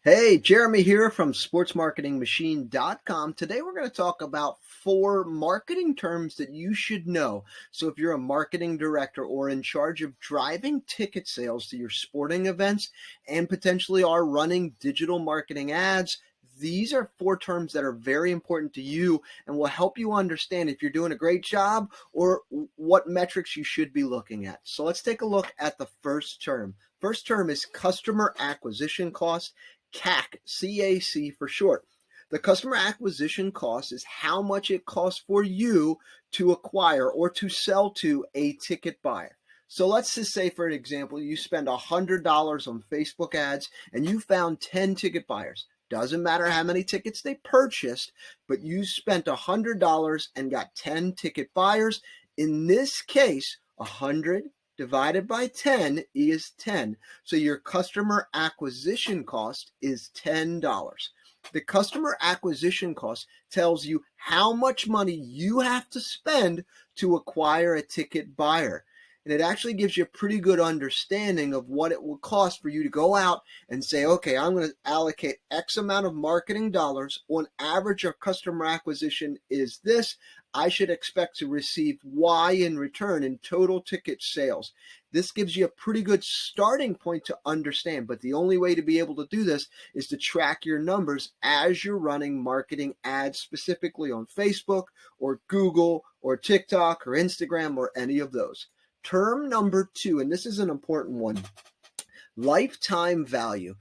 Hey, Jeremy here from sportsmarketingmachine.com. Today we're going to talk about 4 marketing terms that you should know. So if you're a marketing director or in charge of driving ticket sales to your sporting events and potentially are running digital marketing ads, these are 4 terms that are very important to you and will help you understand if you're doing a great job or what metrics you should be looking at. So let's take a look at the first term. First term is customer acquisition cost. CAC, CAC for short. The customer acquisition cost is how much it costs for you to acquire or to sell to a ticket buyer. So let's just say, for an example, you spend $100 on Facebook ads and you found 10 ticket buyers. Doesn't matter how many tickets they purchased, but you spent $100 and got 10 ticket buyers. In this case, 100 divided by 10 is 10. So your customer acquisition cost is $10. The customer acquisition cost tells you how much money you have to spend to acquire a ticket buyer. And it actually gives you a pretty good understanding of what it will cost for you to go out and say, okay, I'm going to allocate X amount of marketing dollars. On average, our customer acquisition is this. I should expect to receive Y in return in total ticket sales. This gives you a pretty good starting point to understand, but the only way to be able to do this is to track your numbers as you're running marketing ads, specifically on Facebook or Google or TikTok or Instagram or any of those. Term number 2, and this is an important one, lifetime value.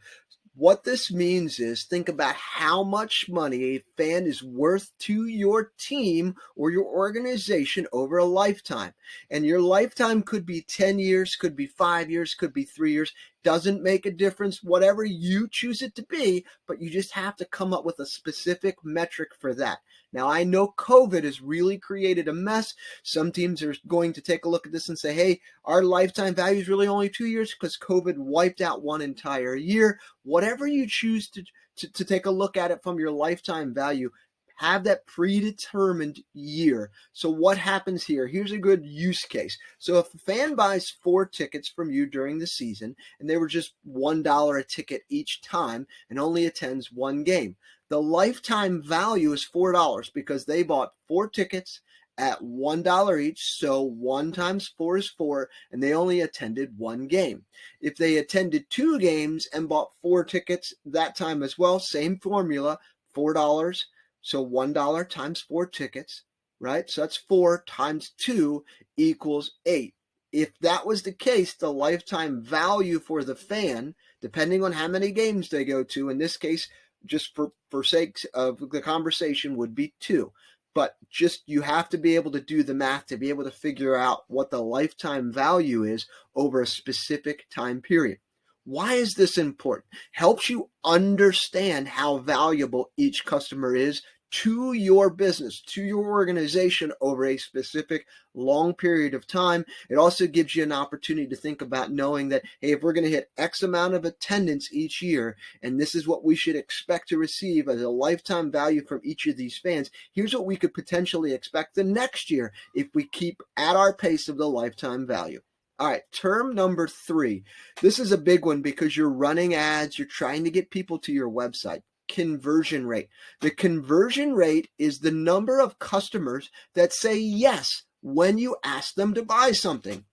What this means is think about how much money a fan is worth to your team or your organization over a lifetime. And your lifetime could be 10 years, could be 5 years, could be 3 years. Doesn't make a difference, whatever you choose it to be, but you just have to come up with a specific metric for that. Now, I know COVID has really created a mess. Some teams are going to take a look at this and say, hey, our lifetime value is really only 2 years because COVID wiped out one entire year. Whatever you choose to take a look at it from your lifetime value, have that predetermined year. So what happens here? Here's a good use case. So if a fan buys 4 tickets from you during the season and they were just $1 a ticket each time and only attends 1 game, the lifetime value is $4 because they bought 4 tickets at $1 each. So 1 times 4 is 4, and they only attended 1 game. If they attended 2 games and bought 4 tickets that time as well, same formula, $4. So $1 times 4 tickets, right? So that's 4 times 2 equals 8. If that was the case, the lifetime value for the fan, depending on how many games they go to, in this case, just for sake of the conversation, would be 2. But just you have to be able to do the math to be able to figure out what the lifetime value is over a specific time period. Why is this important? Helps you understand how valuable each customer is to your business, to your organization over a specific long period of time. It also gives you an opportunity to think about knowing that, hey, if we're going to hit X amount of attendance each year, and this is what we should expect to receive as a lifetime value from each of these fans, here's what we could potentially expect the next year if we keep at our pace of the lifetime value. All right, term number 3. This is a big one because you're running ads, you're trying to get people to your website. Conversion rate. The conversion rate is the number of customers that say yes when you ask them to buy something.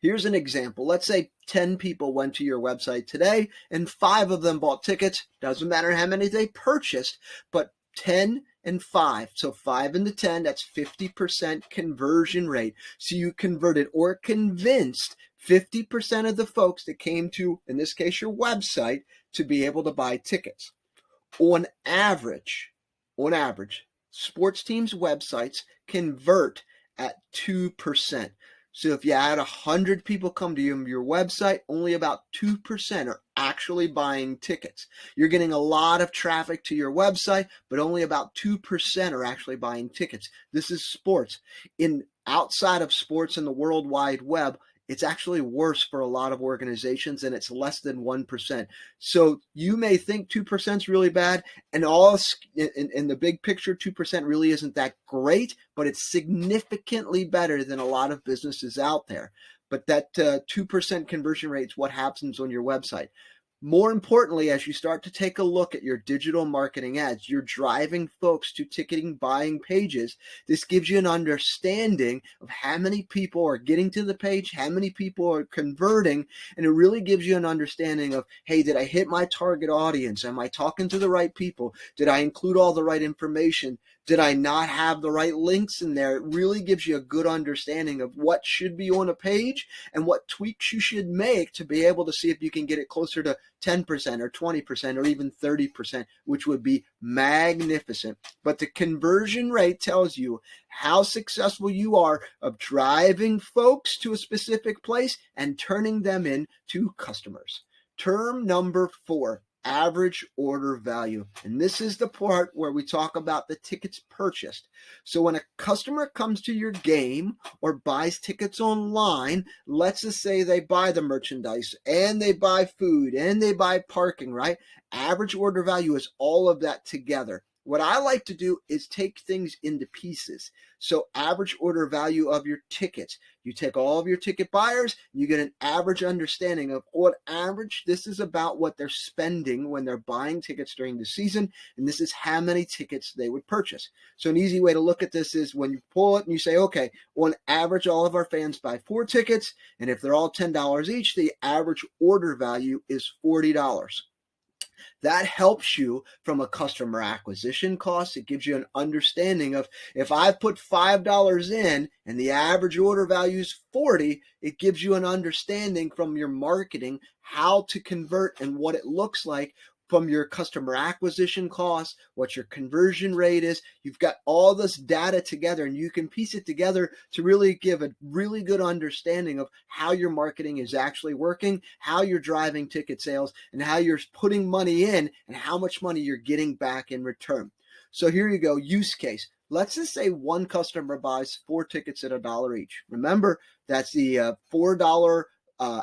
Here's an example. Let's say 10 people went to your website today and 5 of them bought tickets. Doesn't matter how many they purchased, but 10 and 5. So 5 into 10, that's 50% conversion rate. So you converted or convinced 50% of the folks that came to, in this case, your website to be able to buy tickets. On average, sports teams' websites convert at 2%. So if you had 100 people come to your website, only about 2% are actually buying tickets. You're getting a lot of traffic to your website, but only about 2% are actually buying tickets. This is sports. Outside of sports in the World Wide Web, it's actually worse for a lot of organizations, and it's less than 1%. So you may think 2% is really bad, and in the big picture, 2% really isn't that great, but it's significantly better than a lot of businesses out there. But that 2% conversion rate is what happens on your website. More importantly, as you start to take a look at your digital marketing ads, you're driving folks to ticketing buying pages. This gives you an understanding of how many people are getting to the page, how many people are converting, and it really gives you an understanding of, hey, did I hit my target audience? Am I talking to the right people? Did I include all the right information? Did I not have the right links in there? It really gives you a good understanding of what should be on a page and what tweaks you should make to be able to see if you can get it closer to 10% or 20% or even 30%, which would be magnificent. But the conversion rate tells you how successful you are of driving folks to a specific place and turning them into customers. Term number 4, average order value. And this is the part where we talk about the tickets purchased. So when a customer comes to your game or buys tickets online, let's just say they buy the merchandise and they buy food and they buy parking, right? Average order value is all of that together. What I like to do is take things into pieces. So average order value of your tickets. You take all of your ticket buyers, you get an average understanding of what average this is about what they're spending when they're buying tickets during the season, and this is how many tickets they would purchase. So an easy way to look at this is when you pull it and you say, okay, on average, all of our fans buy 4 tickets, and if they're all $10 each, the average order value is $40. That helps you from a customer acquisition cost. It gives you an understanding of if I put $5 in and the average order value is 40, it gives you an understanding from your marketing how to convert and what it looks like from your customer acquisition costs, what your conversion rate is. You've got all this data together and you can piece it together to really give a really good understanding of how your marketing is actually working, how you're driving ticket sales, and how you're putting money in and how much money you're getting back in return. So here you go, use case. Let's just say one customer buys 4 tickets at $1 each. Remember, that's the $4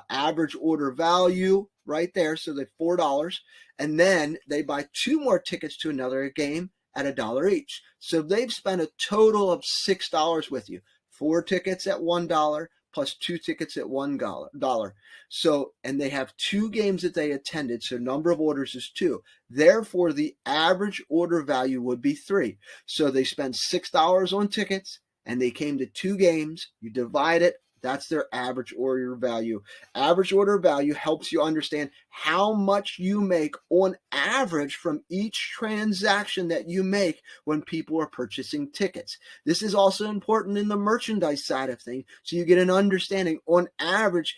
average order value right there. So they're $4. And then they buy 2 more tickets to another game at $1 each. So they've spent a total of $6 with you. 4 tickets at $1 plus 2 tickets at $1. So, and they have 2 games that they attended. So number of orders is 2. Therefore, the average order value would be 3. So they spent $6 on tickets and they came to 2 games. You divide it. That's their average order value. Average order value helps you understand how much you make on average from each transaction that you make when people are purchasing tickets. This is also important in the merchandise side of things. So you get an understanding on average.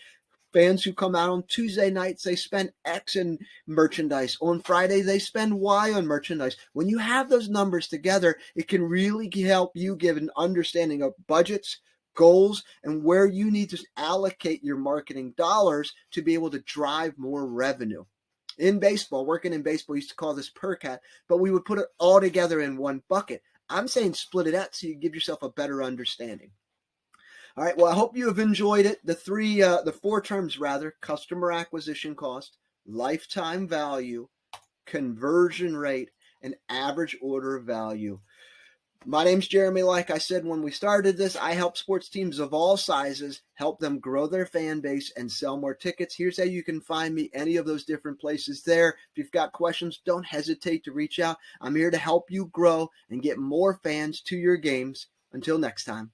Fans who come out on Tuesday nights, they spend X in merchandise. On Friday, they spend Y on merchandise. When you have those numbers together, it can really help you give an understanding of budgets, goals, and where you need to allocate your marketing dollars to be able to drive more revenue. In baseball, working in baseball, we used to call this per cat, but we would put it all together in one bucket. I'm saying split it out so you give yourself a better understanding. All right, well, I hope you have enjoyed it. The 4 terms rather: customer acquisition cost, lifetime value, conversion rate, and average order value. My name's Jeremy. Like I said when we started this, I help sports teams of all sizes, help them grow their fan base and sell more tickets. Here's how you can find me, any of those different places there. If you've got questions, don't hesitate to reach out. I'm here to help you grow and get more fans to your games. Until next time.